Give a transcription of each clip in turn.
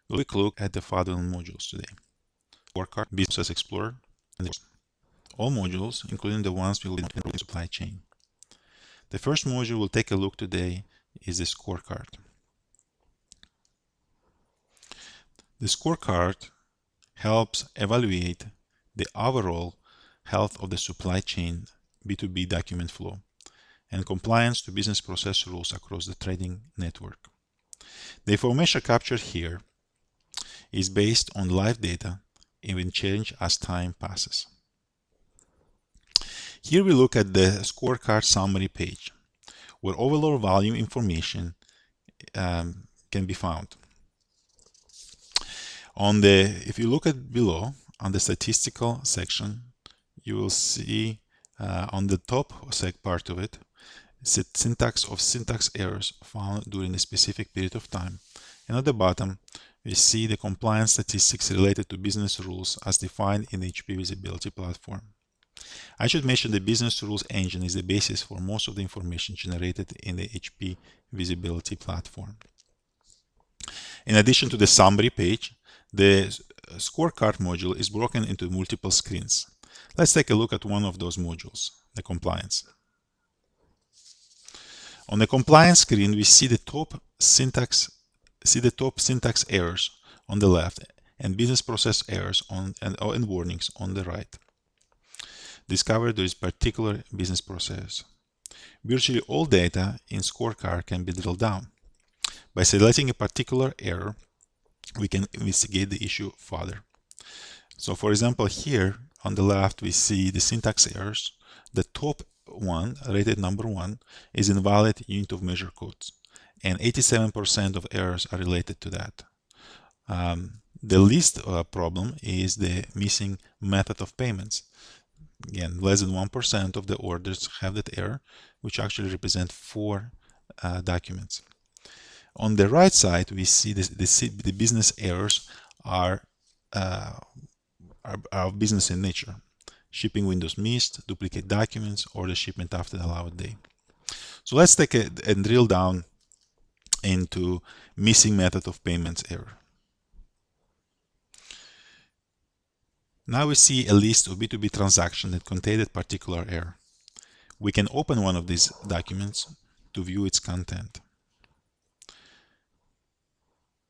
We'll quick look at the following modules today: Scorecard, Business Explorer, and all modules, including the ones we will in the supply chain. The first module we'll take a look today is the scorecard. The scorecard helps evaluate the overall health of the supply chain B2B document flow and compliance to business process rules across the trading network. The information captured here is based on live data and will change as time passes. Here we look at the scorecard summary page, where overall volume information can be found. If you look at below on the statistical section, you will see on the top part of it, syntax errors found during a specific period of time, and at the bottom we see the compliance statistics related to business rules as defined in the HP Visibility platform. I should mention the business rules engine is the basis for most of the information generated in the HP Visibility platform. In addition to the summary page, the scorecard module is broken into multiple screens. Let's take a look at one of those modules, the compliance. On the compliance screen, we see the top syntax errors on the left and business process errors and warnings on the right. Discover this particular business process. Virtually all data in scorecard can be drilled down. By selecting a particular error, we can investigate the issue further. So for example, here on the left, we see the syntax errors. The top one, rated number 1, is invalid unit of measure codes, and 87% of errors are related to that. The least problem is the missing method of payments. Again, less than 1% of the orders have that error, which actually represent 4 documents. On the right side, we see the business errors are business in nature. Shipping windows missed, duplicate documents, or the shipment after the allowed day. So let's take and drill down into missing method of payments error. Now we see a list of B2B transactions that contain that particular error. We can open one of these documents to view its content.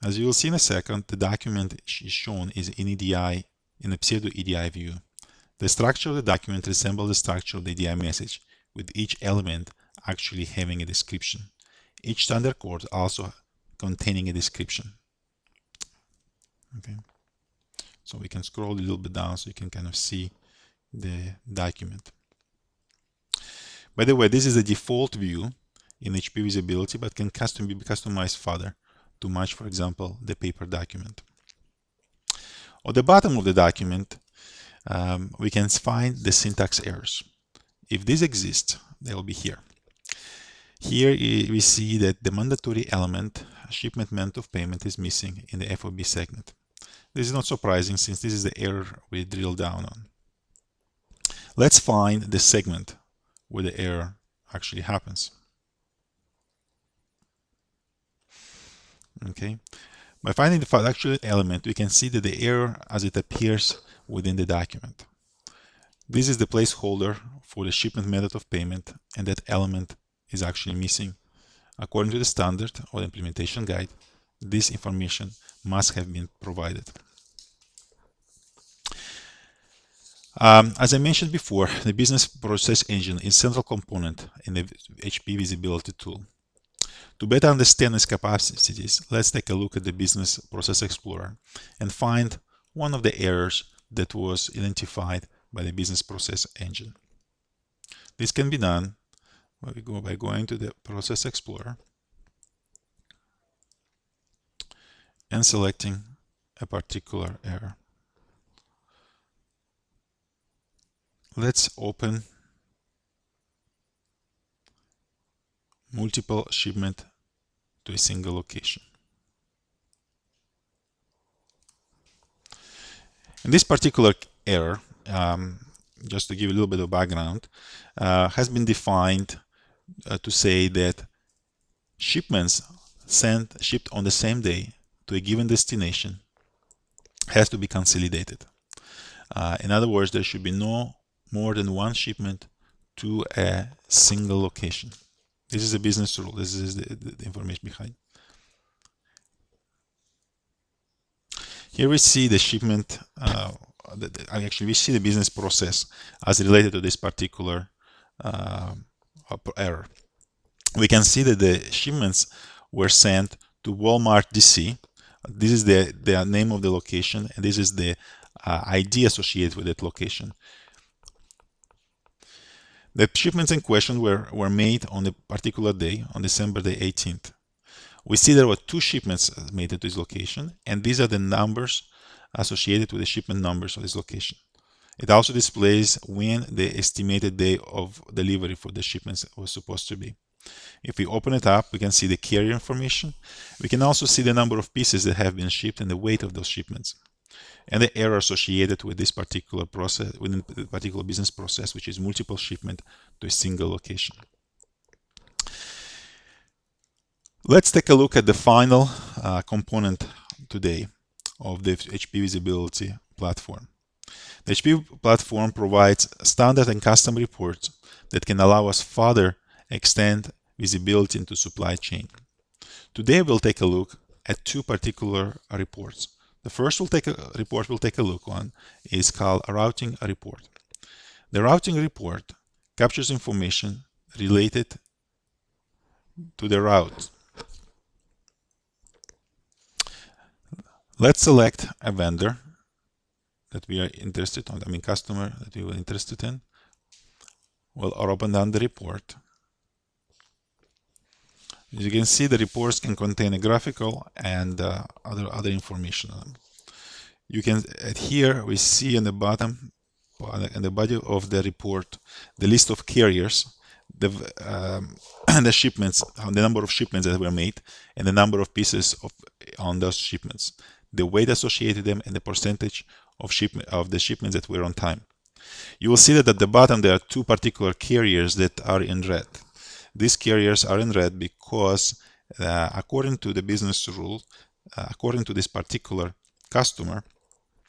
As you will see in a second, the document is shown is in EDI, in a pseudo EDI view. The structure of the document resembles the structure of the EDI message, with each element actually having a description. Each standard code also containing a description. Okay. So we can scroll a little bit down so you can kind of see the document. By the way, this is the default view in HP Visibility, but can be customized further to match, for example, the paper document. On the bottom of the document, we can find the syntax errors. If these exist, they will be here. Here we see that the mandatory element, shipment method of payment, is missing in the FOB segment. This is not surprising since this is the error we drill down on. Let's find the segment where the error actually happens. Okay. By finding the actual element, we can see that the error as it appears within the document. This is the placeholder for the shipment method of payment, and that element is actually missing. According to the standard or the implementation guide, this information must have been provided. As I mentioned before, the business process engine is a central component in the HP Visibility tool. To better understand its capacities, let's take a look at the Business Process Explorer and find one of the errors that was identified by the Business Process Engine. This can be done by going to the Process Explorer and selecting a particular error. Let's open multiple shipment to a single location. In this particular error, just to give a little bit of background, has been defined to say that shipments shipped on the same day to a given destination has to be consolidated. In other words, there should be no more than one shipment to a single location. This is a business rule. This is the information behind. Here we see the shipment, actually we see the business process as related to this particular error. We can see that the shipments were sent to Walmart DC. This is the name of the location, and this is the ID associated with that location. The shipments in question were made on a particular day, on December the 18th. We see there were 2 shipments made to this location, and these are the numbers associated with the shipment numbers of this location. It also displays when the estimated day of delivery for the shipments was supposed to be. If we open it up, we can see the carrier information. We can also see the number of pieces that have been shipped and the weight of those shipments, and the error associated with this particular process, within the particular business process, which is multiple shipment to a single location. Let's take a look at the final component today of the HP Visibility platform. The HP platform provides standard and custom reports that can allow us further extend visibility into supply chain. Today we'll take a look at 2 particular reports. The first report we'll take a look on is called a routing report. The routing report captures information related to the route. Let's select a vendor that we are interested in, customer that we were interested in. We'll open down the report. As you can see, the reports can contain a graphical and other information on them. You can here we see in the bottom, in the body of the report, the list of carriers, the shipments, the number of shipments that were made, and the number of pieces on those shipments, the weight associated with them, and the percentage of the shipments that were on time. You will see that at the bottom there are 2 particular carriers that are in red. These carriers are in red because according to the business rule, according to this particular customer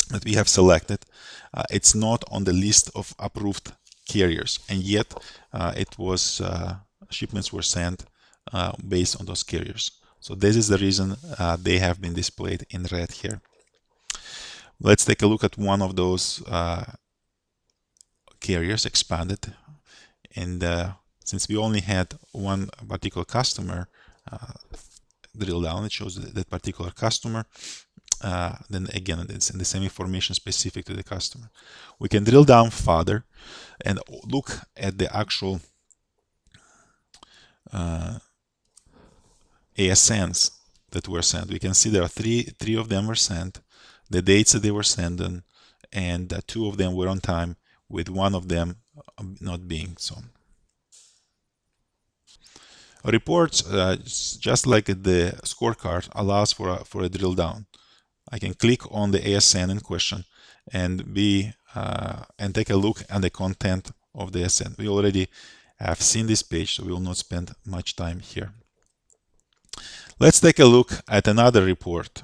that we have selected, it's not on the list of approved carriers, and yet shipments were sent based on those carriers. So this is the reason they have been displayed in red here. Let's take a look at one of those carriers, expanded, and since we only had one particular customer drill down, it shows that particular customer. Then again, it's in the same information specific to the customer. We can drill down further and look at the actual ASNs that were sent. We can see there are three of them were sent, the dates that they were sent on, and 2 of them were on time, with 1 of them not being so. Reports, just like the scorecard, allows for a drill down. I can click on the ASN in question and take a look at the content of the ASN. We already have seen this page, so we will not spend much time here. Let's take a look at another report.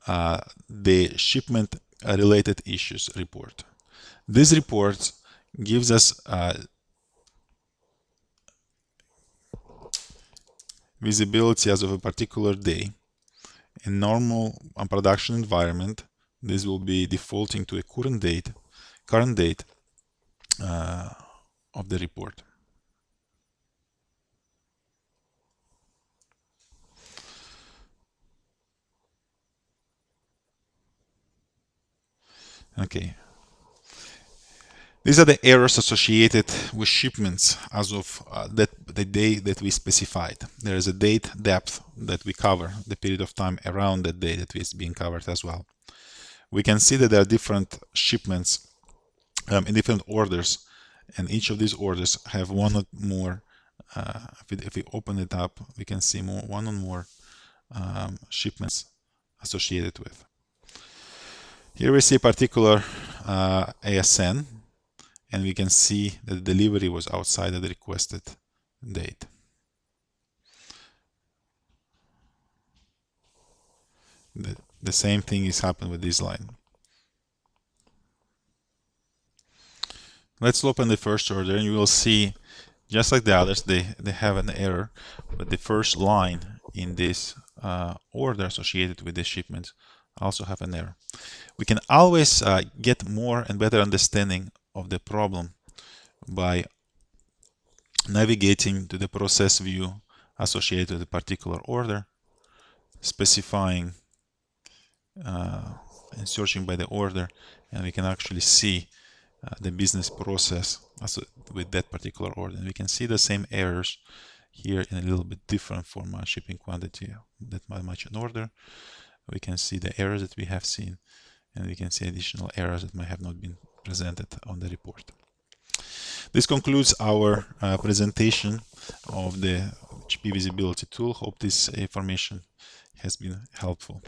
The shipment related issues report. This report gives us visibility as of a particular day. In normal production environment, this will be defaulting to a current date of the report. Okay. These are the errors associated with shipments as of the day that we specified. There is a date depth that we cover, the period of time around that day that is being covered as well. We can see that there are different shipments in different orders, and each of these orders have one or more. If we open it up, we can see one or more shipments associated with. Here we see a particular ASN, and we can see that the delivery was outside of the requested date. The same thing is happening with this line. Let's open the first order, and you will see, just like the others, they have an error, but the first line in this order associated with this shipment also have an error. We can always get more and better understanding of the problem by navigating to the process view associated with a particular order, specifying and searching by the order, and we can actually see the business process with that particular order. And we can see the same errors here in a little bit different format: shipping quantity that might match an order. We can see the errors that we have seen, and we can see additional errors that might have not been presented on the report. This concludes our presentation of the HP Visibility tool. Hope this information has been helpful.